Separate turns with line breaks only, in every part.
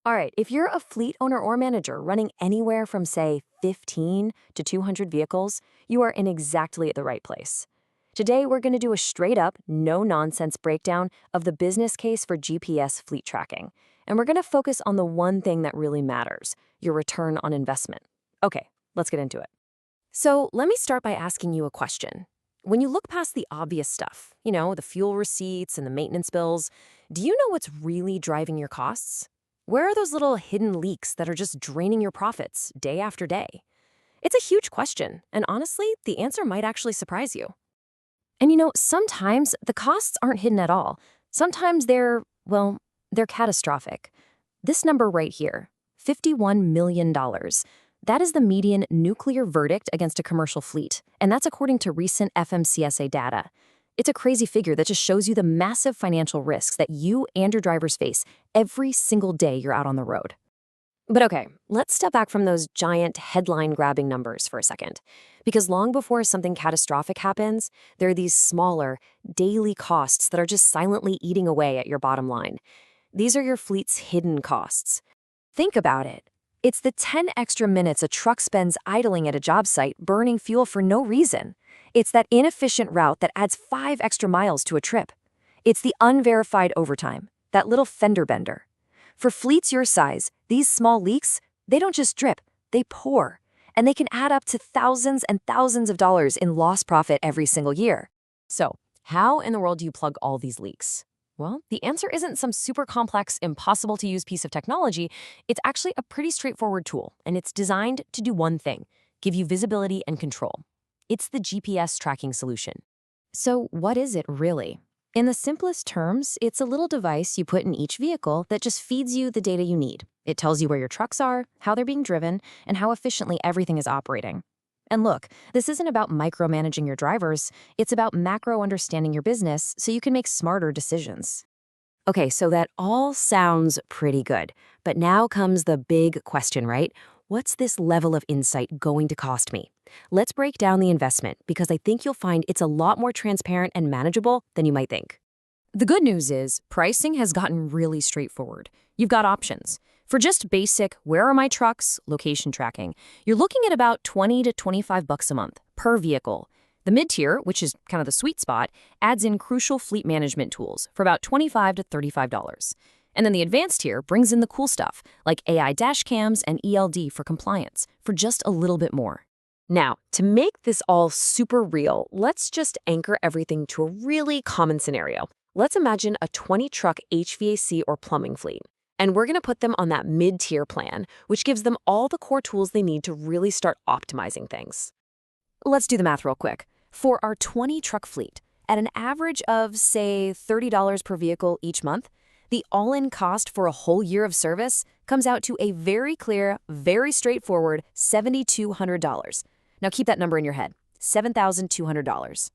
All right, if you're a fleet owner or manager running anywhere from, say, 15 to 200 vehicles, you are in exactly the right place. Today, we're going to do a straight up, no nonsense breakdown of the business case for GPS fleet tracking. And we're going to focus on the one thing that really matters, your return on investment. Okay, let's get into it. So, let me start by asking you a question. When you look past the obvious stuff, the fuel receipts and the maintenance bills, do you know what's really driving your costs? Where are those little hidden leaks that are just draining your profits day after day? It's a huge question, and honestly, the answer might actually surprise you. And sometimes the costs aren't hidden at all. Sometimes they're catastrophic. This number right here, $51 million. That is the median nuclear verdict against a commercial fleet, and that's according to recent FMCSA data. It's a crazy figure that just shows you the massive financial risks that you and your drivers face every single day you're out on the road. But okay, let's step back from those giant headline-grabbing numbers for a second. Because long before something catastrophic happens, there are these smaller, daily costs that are just silently eating away at your bottom line. These are your fleet's hidden costs. Think about it. It's the 10 extra minutes a truck spends idling at a job site burning fuel for no reason. It's that inefficient route that adds 5 extra miles to a trip. It's the unverified overtime, that little fender bender. For fleets your size, these small leaks, they don't just drip, they pour. And they can add up to thousands and thousands of dollars in lost profit every single year. So, how in the world do you plug all these leaks? Well, the answer isn't some super complex, impossible-to-use piece of technology. It's actually a pretty straightforward tool, and it's designed to do one thing: give you visibility and control. It's the GPS tracking solution. So what is it really? In the simplest terms, it's a little device you put in each vehicle that just feeds you the data you need. It tells you where your trucks are, how they're being driven, and how efficiently everything is operating. And look, this isn't about micromanaging your drivers. It's about macro understanding your business so you can make smarter decisions. Okay, so that all sounds pretty good. But now comes the big question, right? What's this level of insight going to cost me? Let's break down the investment because I think you'll find it's a lot more transparent and manageable than you might think. The good news is pricing has gotten really straightforward. You've got options. For just basic, where are my trucks, location tracking, you're looking at about $20 to $25 a month per vehicle. The mid-tier, which is kind of the sweet spot, adds in crucial fleet management tools for about $25 to $35. And then the advanced tier brings in the cool stuff, like AI dash cams and ELD for compliance, for just a little bit more. Now, to make this all super real, let's just anchor everything to a really common scenario. Let's imagine a 20-truck HVAC or plumbing fleet. And we're going to put them on that mid-tier plan, which gives them all the core tools they need to really start optimizing things. Let's do the math real quick. For our 20-truck fleet, at an average of, say, $30 per vehicle each month, the all-in cost for a whole year of service comes out to a very clear, very straightforward $7,200. Now keep that number in your head, $7,200.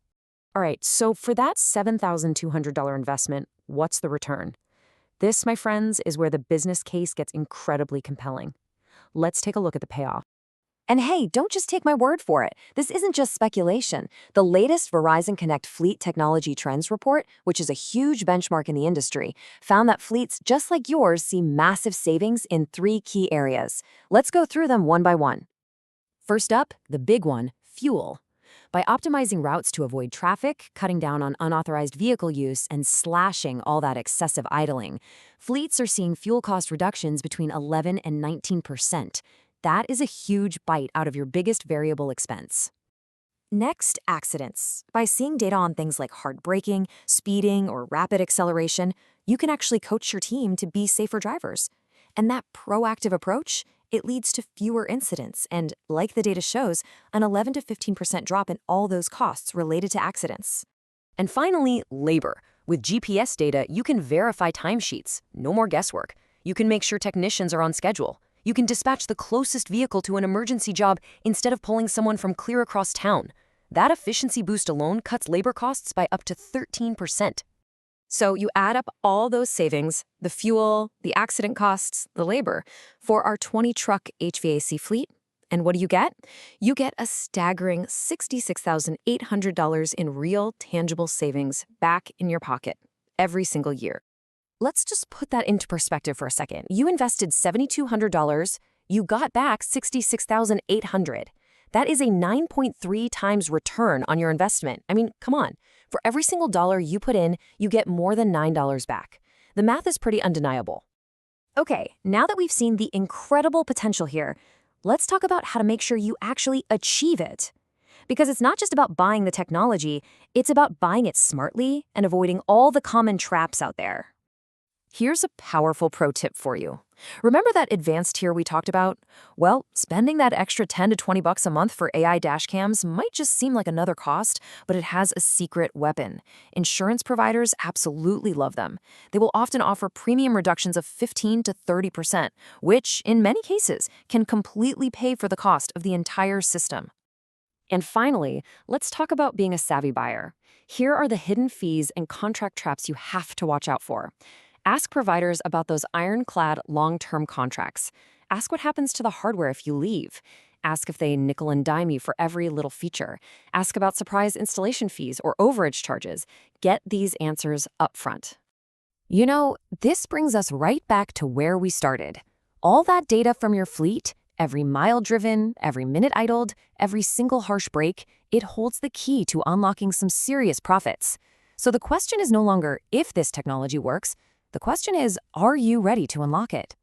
All right, so for that $7,200 investment, what's the return? This, my friends, is where the business case gets incredibly compelling. Let's take a look at the payoff. And hey, don't just take my word for it. This isn't just speculation. The latest Verizon Connect Fleet Technology Trends report, which is a huge benchmark in the industry, found that fleets just like yours see massive savings in 3 key areas. Let's go through them one by one. First up, the big one, fuel. By optimizing routes to avoid traffic, cutting down on unauthorized vehicle use, and slashing all that excessive idling, fleets are seeing fuel cost reductions between 11 and 19%. That is a huge bite out of your biggest variable expense. Next, accidents. By seeing data on things like hard braking, speeding, or rapid acceleration, you can actually coach your team to be safer drivers. And that proactive approach, it leads to fewer incidents and, like the data shows, an 11 to 15% drop in all those costs related to accidents. And finally, labor. With GPS data, you can verify timesheets. No more guesswork. You can make sure technicians are on schedule. You can dispatch the closest vehicle to an emergency job instead of pulling someone from clear across town. That efficiency boost alone cuts labor costs by up to 13%. So you add up all those savings, the fuel, the accident costs, the labor, for our 20-truck HVAC fleet, and what do you get? You get a staggering $66,800 in real, tangible savings back in your pocket every single year. let's just put that into perspective for a second. You invested $7,200, you got back $66,800. That is a 9.3 times return on your investment. I mean, come on. For every single dollar you put in, you get more than $9 back. The math is pretty undeniable. Okay, now that we've seen the incredible potential here, let's talk about how to make sure you actually achieve it. Because it's not just about buying the technology, it's about buying it smartly and avoiding all the common traps out there. Here's a powerful pro tip for you. Remember that advanced tier we talked about? Well, spending that extra $10 to $20 a month for AI dashcams might just seem like another cost, but it has a secret weapon. Insurance providers absolutely love them. They will often offer premium reductions of 15 to 30%, which, in many cases, can completely pay for the cost of the entire system. And finally, let's talk about being a savvy buyer. Here are the hidden fees and contract traps you have to watch out for. Ask providers about those ironclad long-term contracts. Ask what happens to the hardware if you leave. Ask if they nickel and dime you for every little feature. Ask about surprise installation fees or overage charges. Get these answers upfront. You know, this brings us right back to where we started. All that data from your fleet, every mile driven, every minute idled, every single harsh break, it holds the key to unlocking some serious profits. So the question is no longer if this technology works. The question is, are you ready to unlock it?